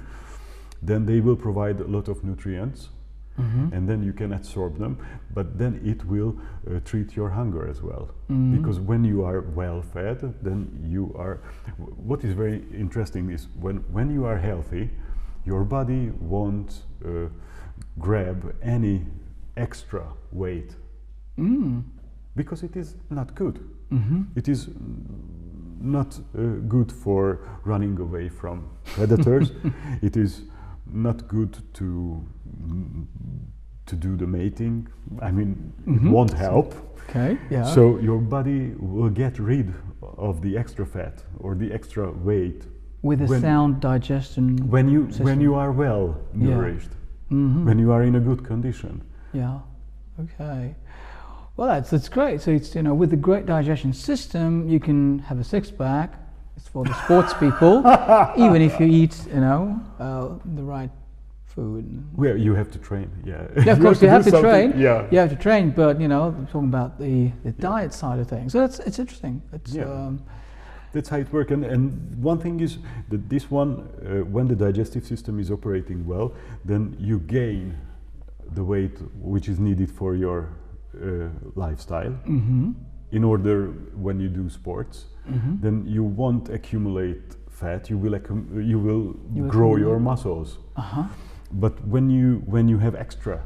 [SPEAKER 2] then they will provide a lot of nutrients, and then you can absorb them, but then it will treat your hunger as well. Because when you are well fed, then you are, what is very interesting is when you are healthy, your body won't grab any extra weight, because it is not good. It is not good for running away from predators. It is not good to do the mating. I mean, it won't help.
[SPEAKER 1] Okay, yeah.
[SPEAKER 2] So your body will get rid of the extra fat or the extra weight
[SPEAKER 1] with a sound digestion
[SPEAKER 2] when
[SPEAKER 1] system.
[SPEAKER 2] you are well nourished, when you are in a good condition.
[SPEAKER 1] Yeah. Okay. Well, that's great. So it's, with the great digestion system, you can have a six-pack. It's for the sports people, even if you eat, the right food.
[SPEAKER 2] Well, you have to train. Yeah.
[SPEAKER 1] Yeah, of course you have to train.
[SPEAKER 2] Yeah.
[SPEAKER 1] You have to train, but I'm talking about the diet side of things. So it's interesting. It's
[SPEAKER 2] that's how it works. And one thing is that this one, when the digestive system is operating well, then you gain the weight which is needed for your lifestyle. In order, when you do sports, then you won't accumulate fat. You will grow your muscles. But when you have extra,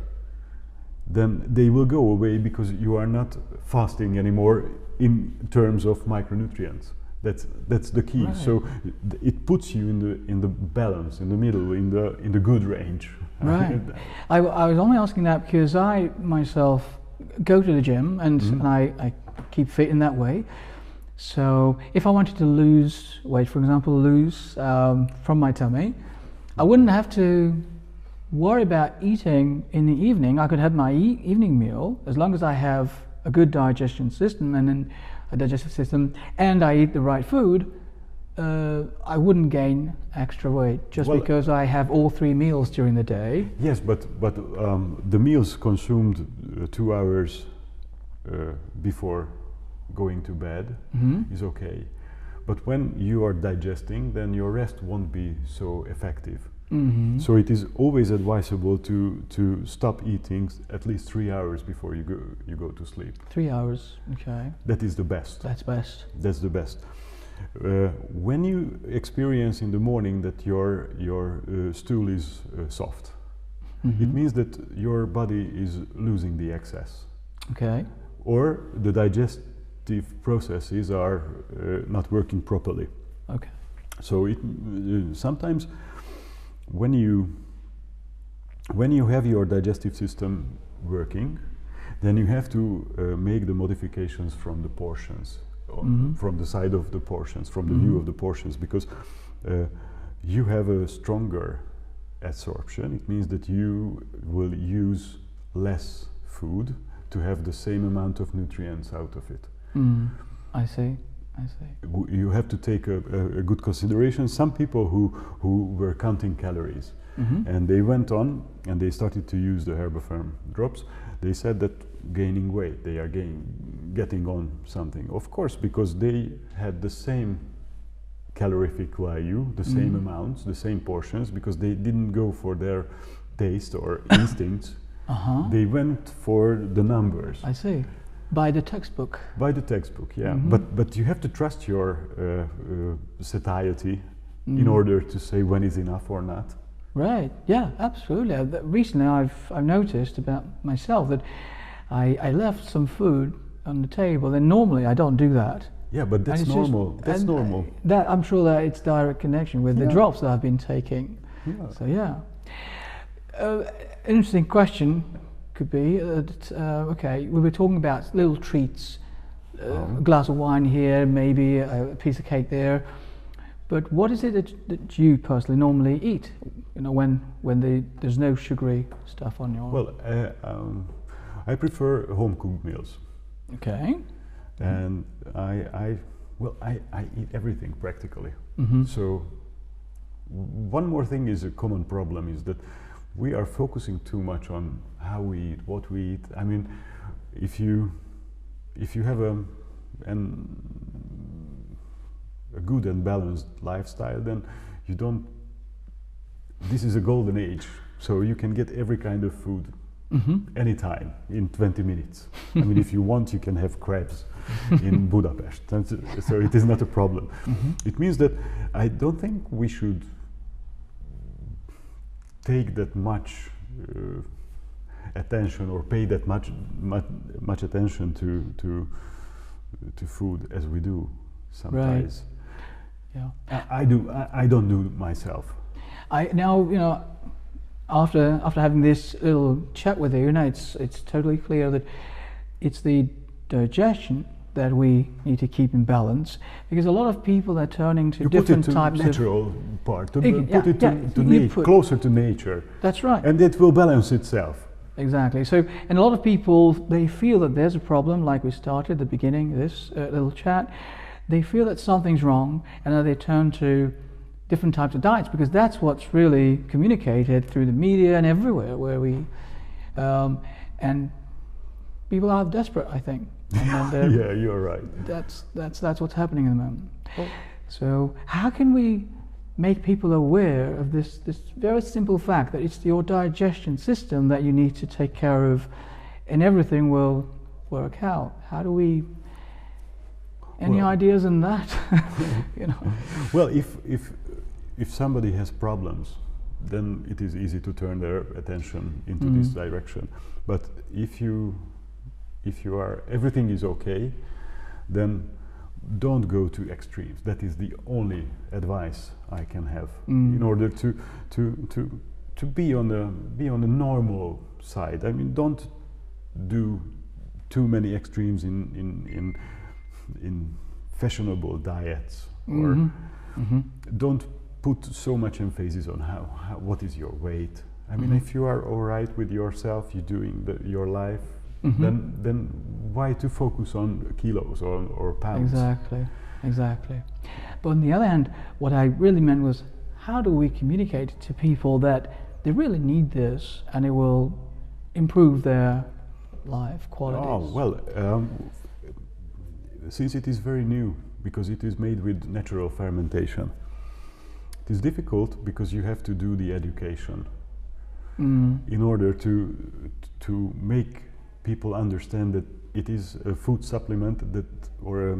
[SPEAKER 2] then they will go away because you are not fasting anymore in terms of micronutrients. That's the key. Right. So it puts you in the balance, in the middle, in the good range.
[SPEAKER 1] Right. I was only asking that because I myself go to the gym and I keep fit in that way. So if I wanted to lose weight, for example, from my tummy, I wouldn't have to worry about eating in the evening. I could have my evening meal as long as I have a good digestion system and a digestive system, and I eat the right food. I wouldn't gain extra weight just because I have all 3 meals during the day.
[SPEAKER 2] Yes, but the meals consumed 2 hours before going to bed is okay. But when you are digesting, then your rest won't be so effective. So it is always advisable to stop eating at least 3 hours before you go to sleep.
[SPEAKER 1] 3 hours, okay.
[SPEAKER 2] That is the best.
[SPEAKER 1] That's best.
[SPEAKER 2] That's the best. When you experience in the morning that your stool is soft, it means that your body is losing the excess.
[SPEAKER 1] Okay.
[SPEAKER 2] Or the digestive processes are not working properly.
[SPEAKER 1] Okay.
[SPEAKER 2] So sometimes when you have your digestive system working, then you have to make the modifications from the portions, from the side of the portions, from the view of the portions, because you have a stronger absorption. It means that you will use less food to have the same amount of nutrients out of it.
[SPEAKER 1] I see.
[SPEAKER 2] You have to take a good consideration. Some people who were counting calories and they went on and they started to use the Herbaferm drops, they said that gaining weight, they are getting on something. Of course, because they had the same calorific value, the same amounts, the same portions, because they didn't go for their taste or instincts. They went for the numbers.
[SPEAKER 1] I see. By the textbook.
[SPEAKER 2] By the textbook, yeah. But you have to trust your satiety in order to say when is enough or not.
[SPEAKER 1] Right. Yeah. Absolutely. Recently, I've noticed about myself that I left some food on the table, and normally I don't do that.
[SPEAKER 2] Yeah, but that's normal. That's normal.
[SPEAKER 1] That I'm sure that it's direct connection with the drops that I've been taking. Yeah. So yeah. Interesting question. Could be okay, we were talking about little treats, a glass of wine here, maybe a piece of cake there, but what is it that you personally normally eat, when there's no sugary stuff on your...
[SPEAKER 2] Well, I prefer home cooked meals.
[SPEAKER 1] Okay.
[SPEAKER 2] And I eat everything practically. So one more thing is a common problem is that we are focusing too much on how we eat, what we eat. I mean, if you have a good and balanced lifestyle, then you don't. This is a golden age, so you can get every kind of food anytime in 20 minutes. I mean, if you want, you can have crabs in Budapest, so it is not a problem. It means that I don't think we should take that much attention or pay that much attention to food as we do sometimes.
[SPEAKER 1] Right. Yeah.
[SPEAKER 2] I don't do myself.
[SPEAKER 1] After having this little chat with you, it's totally clear that it's the digestion that we need to keep in balance, because a lot of people are turning to different types of
[SPEAKER 2] natural part, put it to closer to nature.
[SPEAKER 1] That's right.
[SPEAKER 2] And it will balance itself.
[SPEAKER 1] Exactly. So, and a lot of people, they feel that there's a problem, like we started at the beginning of this little chat. They feel that something's wrong, and then they turn to different types of diets, because that's what's really communicated through the media and everywhere where we, and people are desperate, I think. And
[SPEAKER 2] yeah, you're right.
[SPEAKER 1] That's what's happening at the moment. So how can we make people aware of this very simple fact that it's your digestion system that you need to take care of, and everything will work out? How do we? Any ideas on that?
[SPEAKER 2] Well, if somebody has problems, then it is easy to turn their attention into this direction. But if you are, everything is okay, then don't go to extremes. That is the only advice I can have in order to be on the normal side. I mean, don't do too many extremes in fashionable diets, or don't put so much emphasis on what is your weight. I mean, if you are all right with yourself, you're doing your life, then why to focus on kilos or pounds?
[SPEAKER 1] Exactly. But on the other hand, what I really meant was, how do we communicate to people that they really need this and it will improve their life qualities?
[SPEAKER 2] Oh, well, since it is very new, because it is made with natural fermentation, it is difficult because you have to do the education in order to make people understand that it is a food supplement or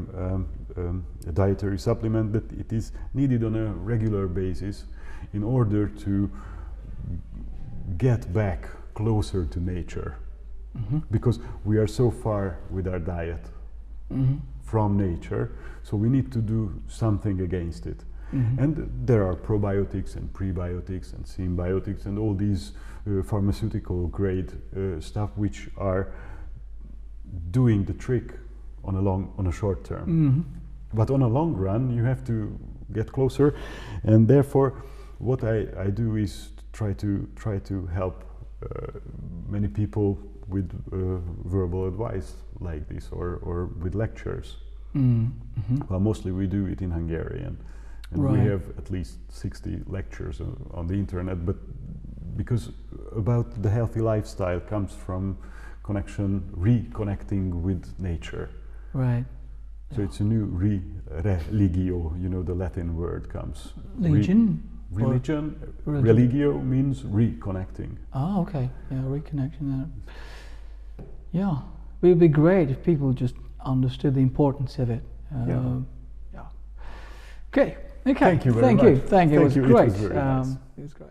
[SPEAKER 2] a dietary supplement that it is needed on a regular basis in order to get back closer to nature, because we are so far with our diet from nature, so we need to do something against it. And there are probiotics and prebiotics and symbiotics and all these pharmaceutical grade stuff which are doing the trick on a short term. But on a long run you have to get closer, and therefore what I do is try to help many people with verbal advice like this, or with lectures. Well, mostly we do it in Hungarian, and we have at least 60 lectures on the internet, but because about the healthy lifestyle comes from reconnecting with nature.
[SPEAKER 1] Right.
[SPEAKER 2] So it's a new religio, the Latin word comes.
[SPEAKER 1] Religion?
[SPEAKER 2] Religio means reconnecting.
[SPEAKER 1] Oh, okay. Yeah, reconnection. Yeah, it would be great if people just understood the importance of it. Okay.
[SPEAKER 2] Thank you very much.
[SPEAKER 1] Thank you. It was great.
[SPEAKER 2] It was very nice.
[SPEAKER 1] It was great.